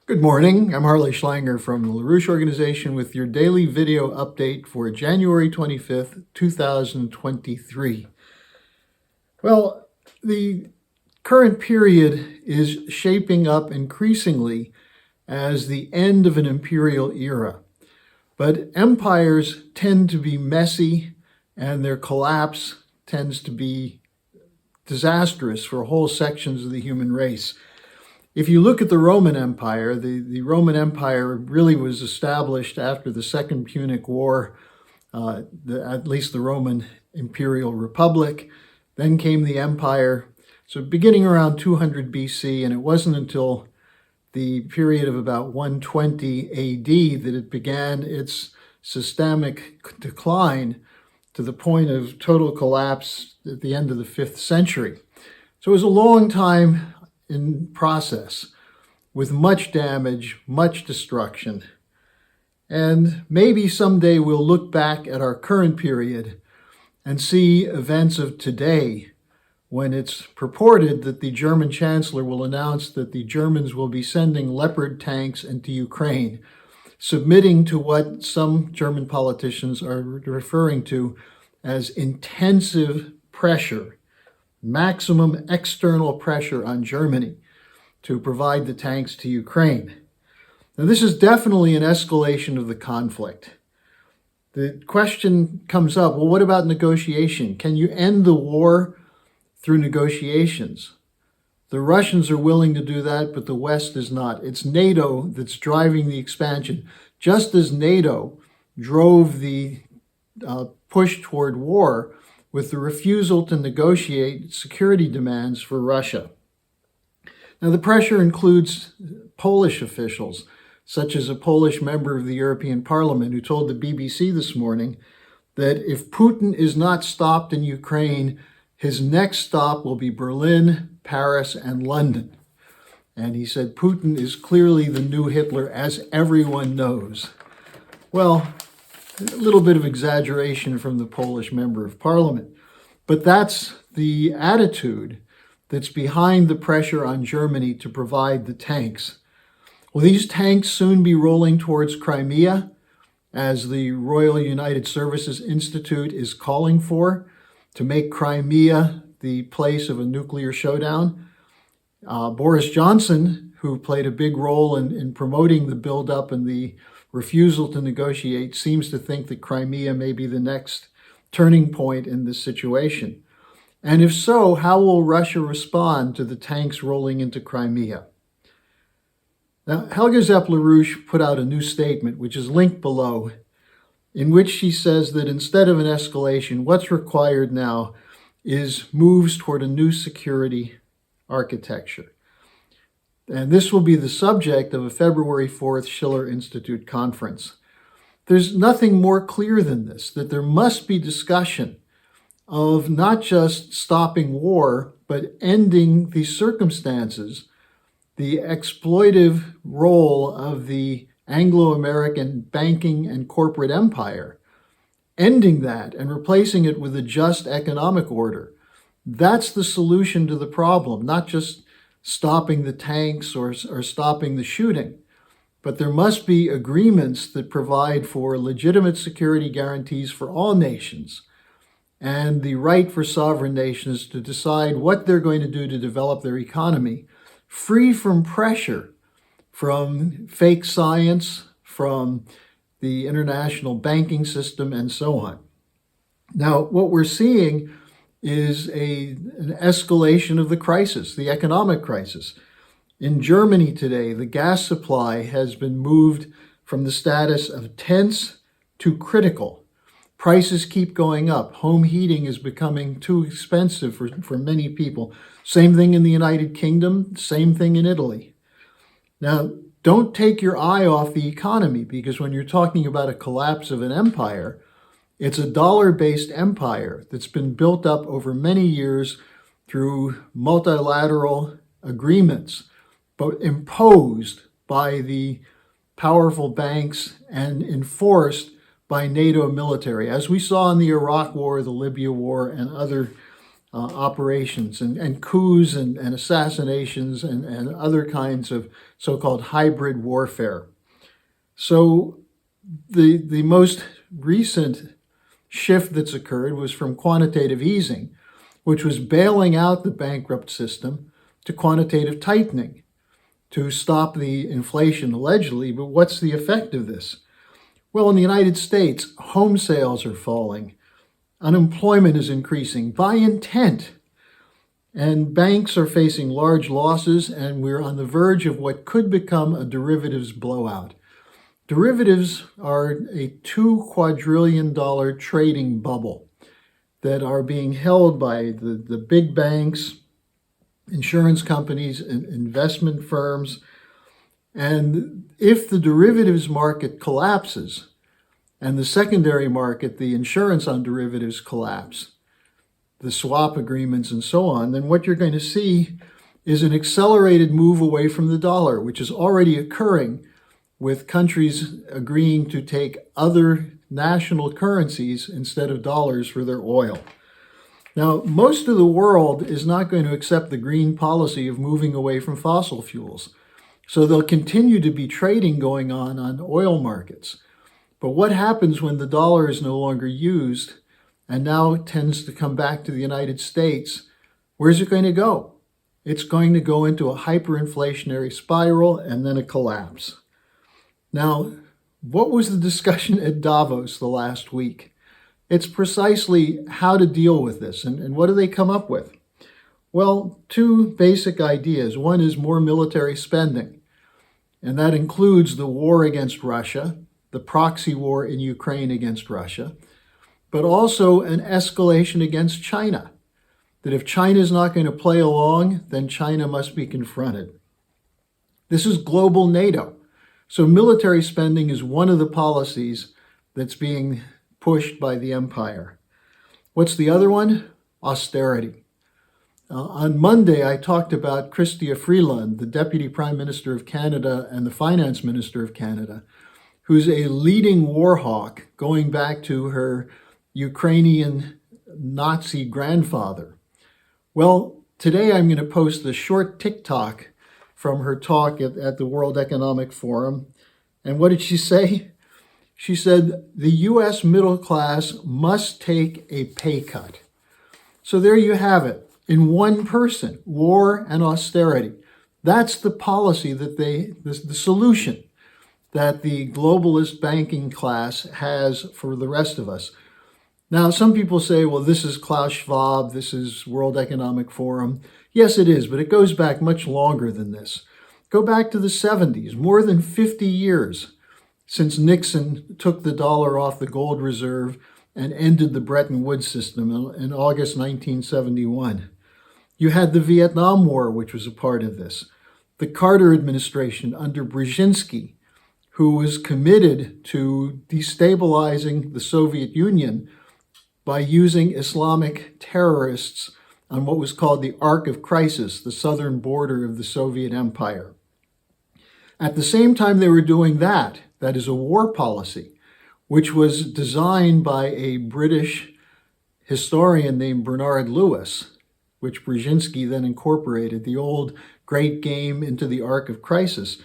Good morning. I'm Harley Schlanger from the LaRouche Organization with your daily video update for January 25th, 2023. Well, the current period is shaping up increasingly as the end of an imperial era. But empires tend to be messy, and their collapse tends to be disastrous for whole sections of the human race. If you look at the Roman Empire, the Roman Empire really was established after the Second Punic War, at least the Roman Imperial Republic. Then came the Empire, so beginning around 200 BC, and it wasn't until the period of about 120 AD that it began its systemic decline to the point of total collapse at the end of the 5th century. So it was a long time in process with much damage, much destruction. And maybe someday we'll look back at our current period and see events of today when it's purported that the German Chancellor will announce that the Germans will be sending Leopard tanks into Ukraine, submitting to what some German politicians are referring to as intensive pressure, maximum external pressure on Germany to provide the tanks to Ukraine. Now, this is definitely an escalation of the conflict. The question comes up, well, what about negotiation? Can you end the war through negotiations? The Russians are willing to do that, but the West is not. It's NATO that's driving the expansion, just as NATO drove the push toward war with the refusal to negotiate security demands for Russia. Now, the pressure includes Polish officials, such as a Polish member of the European Parliament who told the BBC this morning that if Putin is not stopped in Ukraine, his next stop will be Berlin, Paris, and London. And he said Putin is clearly the new Hitler, as everyone knows. Well, a little bit of exaggeration from the Polish member of parliament. But that's the attitude that's behind the pressure on Germany to provide the tanks. Will these tanks soon be rolling towards Crimea, as the Royal United Services Institute is calling for, to make Crimea the place of a nuclear showdown? Boris Johnson, who played a big role in promoting the buildup and the refusal to negotiate, seems to think that Crimea may be the next turning point in this situation. And if so, how will Russia respond to the tanks rolling into Crimea? Now, Helga Zepp-LaRouche put out a new statement, which is linked below, in which she says that instead of an escalation, what's required now is moves toward a new security architecture. And this will be the subject of a February 4th Schiller Institute conference. There's nothing more clear than this, that there must be discussion of not just stopping war, but ending the circumstances, the exploitive role of the Anglo-American banking and corporate empire, ending that and replacing it with a just economic order. That's the solution to the problem, not just stopping the tanks or stopping the shooting. But there must be agreements that provide for legitimate security guarantees for all nations and the right for sovereign nations to decide what they're going to do to develop their economy, free from pressure from fake science, from the international banking system, and so on. Now, what we're seeing is an escalation of the crisis, the economic crisis. In Germany today, the gas supply has been moved from the status of tense to critical. Prices keep going up. Home heating is becoming too expensive for many people. Same thing in the United Kingdom, same thing in Italy. Now, don't take your eye off the economy, because when you're talking about a collapse of an empire, it's a dollar-based empire that's been built up over many years through multilateral agreements, but imposed by the powerful banks and enforced by NATO military, as we saw in the Iraq War, the Libya War, and other operations and coups and assassinations and other kinds of so-called hybrid warfare. So the most recent shift that's occurred was from quantitative easing, which was bailing out the bankrupt system, to quantitative tightening to stop the inflation allegedly. But what's the effect of this? Well, in the United States, home sales are falling. Unemployment is increasing by intent. And banks are facing large losses, and we're on the verge of what could become a derivatives blowout. Derivatives are a $2 quadrillion trading bubble that are being held by the big banks, insurance companies, and investment firms. And if the derivatives market collapses and the secondary market, the insurance on derivatives, collapse, the swap agreements and so on, then what you're going to see is an accelerated move away from the dollar, which is already occurring with countries agreeing to take other national currencies instead of dollars for their oil. Now, most of the world is not going to accept the green policy of moving away from fossil fuels. So there'll continue to be trading going on oil markets. But what happens when the dollar is no longer used and now tends to come back to the United States? Where's it going to go? It's going to go into a hyperinflationary spiral and then a collapse. Now, what was the discussion at Davos the last week? It's precisely how to deal with this. And what do they come up with? Well, two basic ideas. One is more military spending, and that includes the war against Russia, the proxy war in Ukraine against Russia, but also an escalation against China, that if China is not going to play along, then China must be confronted. This is global NATO. So military spending is one of the policies that's being pushed by the empire. What's the other one? Austerity. On Monday, I talked about Chrystia Freeland, the Deputy Prime Minister of Canada and the Finance Minister of Canada, who's a leading war hawk going back to her Ukrainian Nazi grandfather. Well, today I'm going to post a short TikTok from her talk at the World Economic Forum. And what did she say? She said, the U.S. middle class must take a pay cut. So there you have it. In one person, war and austerity. That's the policy that the solution that the globalist banking class has for the rest of us. Now, some people say, well, this is Klaus Schwab, this is World Economic Forum. Yes, it is, but it goes back much longer than this. Go back to the 70s, more than 50 years since Nixon took the dollar off the gold reserve and ended the Bretton Woods system in August 1971. You had the Vietnam War, which was a part of this. The Carter administration under Brzezinski, who was committed to destabilizing the Soviet Union by using Islamic terrorists on what was called the Arc of Crisis, the southern border of the Soviet Empire. At the same time they were doing that is a war policy, which was designed by a British historian named Bernard Lewis, which Brzezinski then incorporated, the old great game into the Arc of Crisis.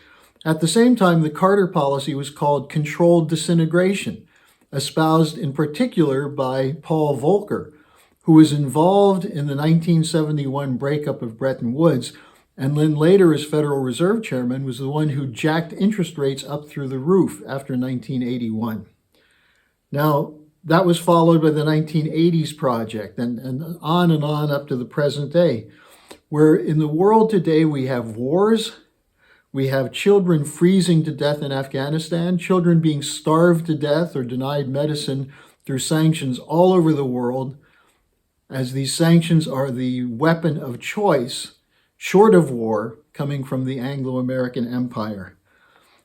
At the same time, the Carter policy was called controlled disintegration, espoused in particular by Paul Volcker, who was involved in the 1971 breakup of Bretton Woods, and then later as Federal Reserve Chairman was the one who jacked interest rates up through the roof after 1981. Now, that was followed by the 1980s project and on up to the present day, where in the world today we have wars, we have children freezing to death in Afghanistan, children being starved to death or denied medicine through sanctions all over the world, as these sanctions are the weapon of choice, short of war, coming from the Anglo-American Empire.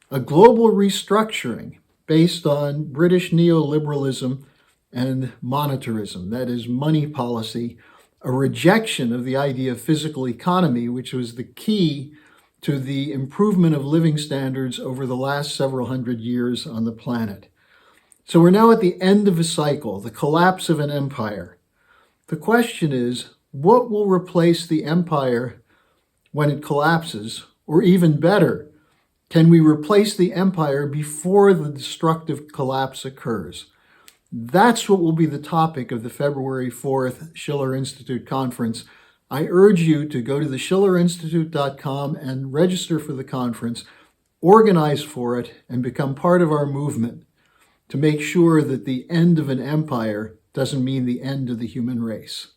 A global restructuring based on British neoliberalism and monetarism, that is, money policy, a rejection of the idea of physical economy, which was the key to the improvement of living standards over the last several hundred years on the planet. So we're now at the end of a cycle, the collapse of an empire. The question is, What will replace the empire when it collapses? Or even better, can we replace the empire before the destructive collapse occurs? That's what will be the topic of the February 4th Schiller Institute conference. I urge you to go to theschillerinstitute.com and register for the conference, organize for it, and become part of our movement to make sure that the end of an empire doesn't mean the end of the human race.